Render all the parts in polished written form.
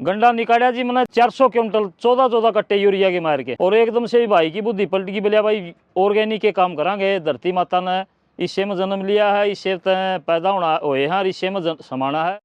गंडा निकाला जी मैंने 400 क्विंटल 14 कट्टे यूरिया के मार के, और एकदम से ही भाई की बुद्धि पलट गई। बोलिया भाई ऑर्गेनिक के काम करांगे, धरती माता ने इससे में जन्म लिया है, इससे पैदा होना हुए हैं, इससे में समाना है।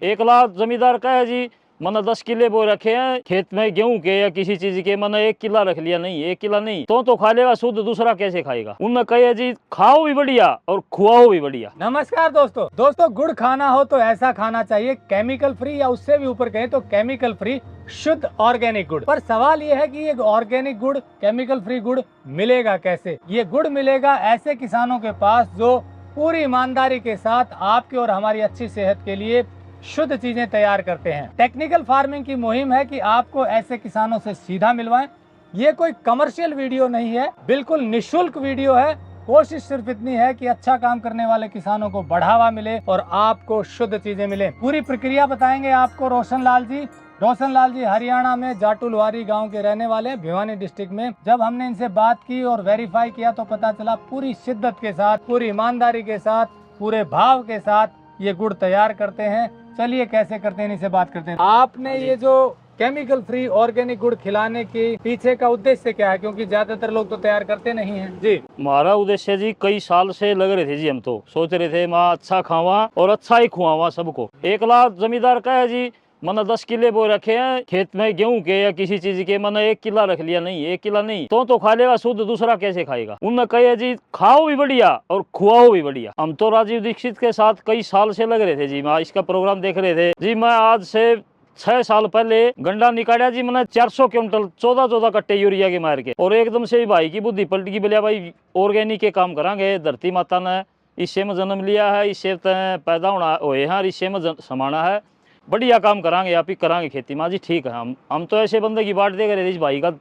1 लाख जमींदार का है जी, मैंने 10 किले बो रखे हैं खेत में गेहूं के या किसी चीज के, मैंने 1 किला रख लिया, नहीं 1 किला नहीं तो खा लेगा शुद्ध, दूसरा कैसे खाएगा। उनने कहे जी खाओ भी बढ़िया और खुआओ भी बढ़िया। नमस्कार दोस्तों, गुड़ खाना हो तो ऐसा खाना चाहिए, केमिकल फ्री या उससे भी ऊपर कहें तो केमिकल फ्री शुद्ध ऑर्गेनिक गुड़। पर सवाल ये है कि ये ऑर्गेनिक गुड़, केमिकल फ्री गुड़ मिलेगा कैसे। ये गुड़ मिलेगा ऐसे किसानों के पास जो पूरी ईमानदारी के साथ आपके और हमारी अच्छी सेहत के लिए शुद्ध चीजें तैयार करते हैं। टेक्निकल फार्मिंग की मुहिम है कि आपको ऐसे किसानों से सीधा मिलवाएं। ये कोई कमर्शियल वीडियो नहीं है, बिल्कुल निशुल्क वीडियो है। कोशिश सिर्फ इतनी है कि अच्छा काम करने वाले किसानों को बढ़ावा मिले और आपको शुद्ध चीजें मिले। पूरी प्रक्रिया बताएंगे आपको रोशन लाल जी हरियाणा में जाटुलवारी गांव के रहने वाले हैं, भिवानी डिस्ट्रिक्ट में। जब हमने इनसे बात की और वेरीफाई किया तो पता चला पूरी शिद्दत के साथ, पूरी ईमानदारी के साथ, पूरे भाव के साथ ये गुड़ तैयार करते हैं। चलिए कैसे करते हैं इनसे बात करते हैं। आपने ये जो केमिकल फ्री ऑर्गेनिक गुड़ खिलाने के पीछे का उद्देश्य क्या है, क्योंकि ज्यादातर लोग तो तैयार करते नहीं हैं जी। हमारा उद्देश्य जी कई साल से लग रहे थे जी, हम तो सोच रहे थे माँ अच्छा खावा और अच्छा ही खुआवा सबको। 1 लाख जमींदार का है जी, मैंने 10 किले बो रखे हैं खेत में गेहूं के या किसी चीज के, मैंने 1 किला रख लिया, नहीं 1 किला नहीं तो खा लेगा शुद्ध, दूसरा कैसे खाएगा। उनने कहे जी खाओ भी बढ़िया और खुआओ भी बढ़िया। हम तो राजीव दीक्षित के साथ कई साल से लग रहे थे जी, मैं इसका प्रोग्राम देख रहे थे जी। मैं आज से 6 साल पहले गंडा निकाला जी मैंने 400 क्विंटल 14 कट्टे यूरिया के मार के, और एकदम से ही भाई की बुद्धि पलट गई। बोलिया भाई ऑर्गेनिक के काम करांगे, धरती माता ने इससे में जन्म लिया है, इससे पैदा होना हुए हैं, इससे में समाना है, बढ़िया काम करांगे, आप ही करांगे खेती में जी। ठीक है, हम तो ऐसे बंदे की बाट देख रहे थे इस भाई का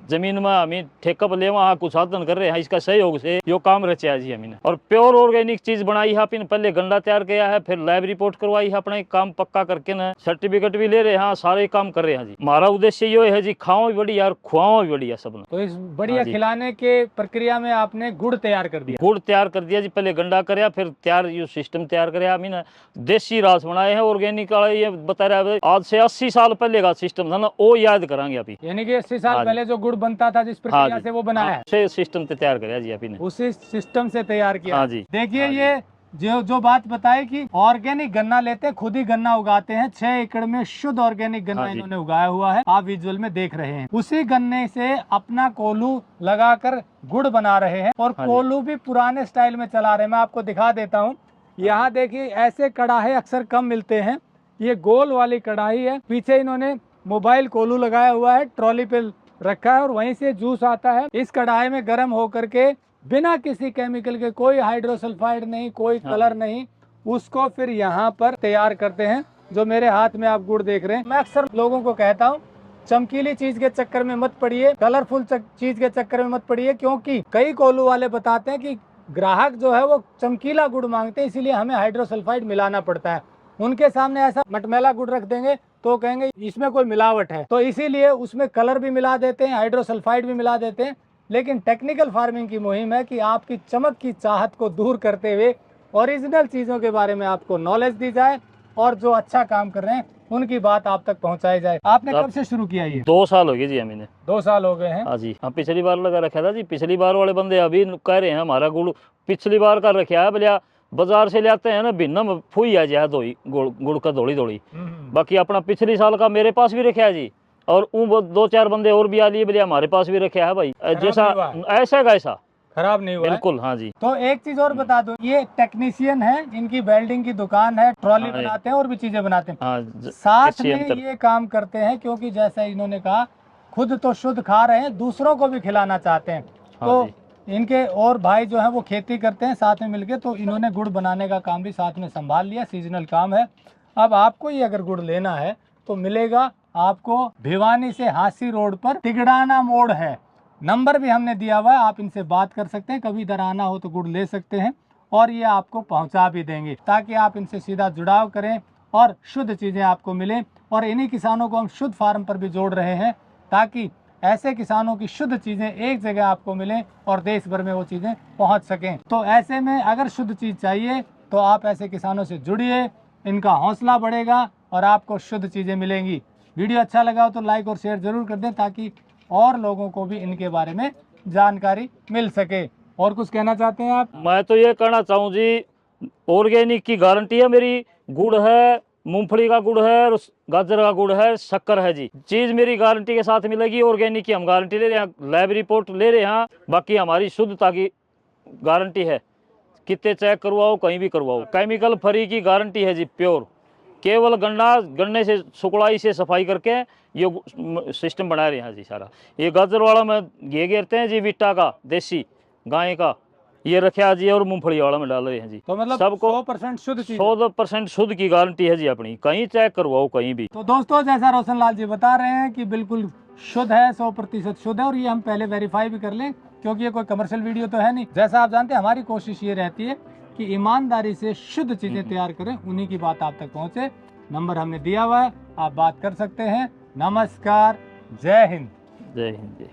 जमीन में हमें ठेका पर ले वहाँ कुछ साधन कर रहे हैं, इसका सहयोग से यो काम रचा जी हमने। और प्योर ऑर्गेनिक चीज बनाई है अपन, पहले गंडा तैयार किया है, फिर लैब रिपोर्ट करवाई है, अपना काम पक्का करके ना सर्टिफिकेट भी ले रहे हैं, सारे काम कर रहे हैं जी। हमारा उद्देश्य ये है जी खाओ भी बढ़िया और खुआओ भी बढ़िया सबने। तो इस बढ़िया खिलाने के प्रक्रिया में आपने गुड़ तैयार कर दिया। गुड़ तैयार कर दिया जी, पहले गंडा कराया, फिर तैयार ये सिस्टम तैयार कराया हमने। देसी रास बनाए हैं ऑर्गेनिक वाला, ये बता रहा है आज से 80 साल पहले का सिस्टम था ना, वो याद करांगे अभी। यानी कि 80 साल पहले जो गुड़ बनता था जिस प्रक्रिया से वो बनाया है, से सिस्टम से तैयार कराया जी अभी ने, उसी सिस्टम से तैयार किया। हाँ जी। देखिए ये जो बात बताई कि ऑर्गेनिक गन्ना लेते हैं, खुद ही गन्ना उगाते हैं। 6 एकड़ में शुद्ध ऑर्गेनिक गन्ना इन्होंने उगाया हुआ है, आप विजुअल में देख रहे हैं। उसी गन्ने से अपना कोल्हू लगाकर गुड़ बना रहे हैं, और कोल्हू भी पुराने स्टाइल में चला रहे हैं। मैं आपको दिखा देता हूँ। यहाँ देखिए ऐसे कड़ाहे अक्सर कम मिलते हैं, ये गोल वाली कढ़ाई है। पीछे इन्होंने मोबाइल कोल्हू लगाया हुआ है, ट्रॉली पे रखा है और वहीं से जूस आता है। इस कढ़ाई में गर्म होकर के बिना किसी केमिकल के, कोई हाइड्रोसल्फाइड नहीं, कोई कलर नहीं, उसको फिर यहाँ पर तैयार करते हैं। जो मेरे हाथ में आप गुड़ देख रहे हैं, मैं अक्सर लोगों को कहता हूँ चमकीली चीज के चक्कर में मत पड़िए, कलरफुल चीज के चक्कर में मत पड़िए, क्योंकि कई कोल्हू वाले बताते हैं कि ग्राहक जो है वो चमकीला गुड़ मांगते हैं, इसीलिए हमें हाइड्रोसल्फाइड मिलाना पड़ता है। उनके सामने ऐसा मटमैला गुड़ रख देंगे तो कहेंगे इसमें कोई मिलावट है, तो इसीलिए उसमें कलर भी मिला देते हैं, हाइड्रोसल्फाइड भी मिला देते हैं। लेकिन टेक्निकल फार्मिंग की मुहिम है कि आपकी चमक की चाहत को दूर करते हुए ओरिजिनल चीज़ों के बारे में आपको नॉलेज दी जाए, और जो अच्छा काम कर रहे हैं उनकी बात आप तक पहुंचाई जाए। आपने कब से शुरू किया ये? 2 साल हो गए जी हमने। 2 साल हो गए हैं। हाँ जी, हम पिछली बार लगा रखा था जी, पिछली बार वाले बंदे अभी कह रहे हैं हमारा गुड़ पिछली बार का रखा है, बोलिया बाजार से लाते हैं ना भिन्न फुई आ जाए धोई गुड़ का धोड़ी। बाकी अपना पिछली साल का मेरे पास भी रखा है जी, और 2-4 बंदे और भी आ लिए, बोलिया हमारे पास भी रखा है भाई, जैसा ऐसा का ऐसा खराब नहीं हुआ। बिल्कुल हाँ जी। तो एक चीज और बता दो, ये टेक्नीशियन है, इनकी वेल्डिंग की दुकान है, ट्रॉली बनाते हैं और भी चीजें बनाते हैं, साथ में ये काम करते हैं, क्योंकि जैसा इन्होंने कहा खुद तो शुद्ध खा रहे हैं, दूसरों को भी खिलाना चाहते हैं। तो इनके और भाई जो है वो खेती करते हैं साथ में मिलके, तो इन्होंने गुड़ बनाने का काम भी साथ में संभाल लिया, सीजनल काम है। अब आपको ये अगर गुड़ लेना है तो मिलेगा आपको भिवानी से हांसी रोड पर तिगड़ाना मोड़ है, नंबर भी हमने दिया हुआ है, आप इनसे बात कर सकते हैं। कभी इधर आना हो तो गुड़ ले सकते हैं, और ये आपको पहुंचा भी देंगे, ताकि आप इनसे सीधा जुड़ाव करें और शुद्ध चीज़ें आपको मिलें। और इन्हीं किसानों को हम शुद्ध फार्म पर भी जोड़ रहे हैं, ताकि ऐसे किसानों की शुद्ध चीज़ें एक जगह आपको मिलें और देश भर में वो चीज़ें पहुंच सकें। तो ऐसे में अगर शुद्ध चीज़ चाहिए तो आप ऐसे किसानों से जुड़िए, इनका हौसला बढ़ेगा और आपको शुद्ध चीज़ें मिलेंगी। वीडियो अच्छा लगा हो तो लाइक और शेयर जरूर कर दें, ताकि और लोगों को भी इनके बारे में जानकारी मिल सके। और कुछ कहना चाहते हैं आप? मैं तो ये कहना चाहूँ जी, ऑर्गेनिक की गारंटी है मेरी। गुड़ है, मूंगफली का गुड़ है, और गाजर का गुड़ है, शक्कर है जी। चीज मेरी गारंटी के साथ मिलेगी। ऑर्गेनिक की हम गारंटी ले रहे हैं, लैब रिपोर्ट ले रहे हैं। बाकी हमारी शुद्धता की गारंटी है। कितने चेक करवाओ, कहीं भी करवाओ, केमिकल फ्री की गारंटी है जी, प्योर। केवल गन्ने से सुकड़ाई से सफाई करके ये सिस्टम बना रहे हैं जी सारा। ये गाजर वाला में ये गिरते हैं जी, विट्टा का देसी गाय का ये रखा जी, और मूंगफली वाला में डाल रहे हैं जी। तो मतलब सबको 100% शुद्ध चीज है। 100% शुद्ध की गारंटी है जी अपनी, कहीं चेक करवाओ कहीं भी। तो दोस्तों, जैसा रोशन लाल जी बता रहे हैं कि बिल्कुल शुद्ध है, 100% शुद्ध है, और ये हम पहले वेरीफाई भी कर लें, क्योंकि ये कोई कमर्शियल वीडियो तो है नहीं। जैसा आप जानते हैं, हमारी कोशिश ये रहती है कि ईमानदारी से शुद्ध चीजें तैयार करें, उन्हीं की बात आप तक पहुंचे। नंबर हमने दिया हुआ है, आप बात कर सकते हैं। नमस्कार, जय हिंद। जय हिंद।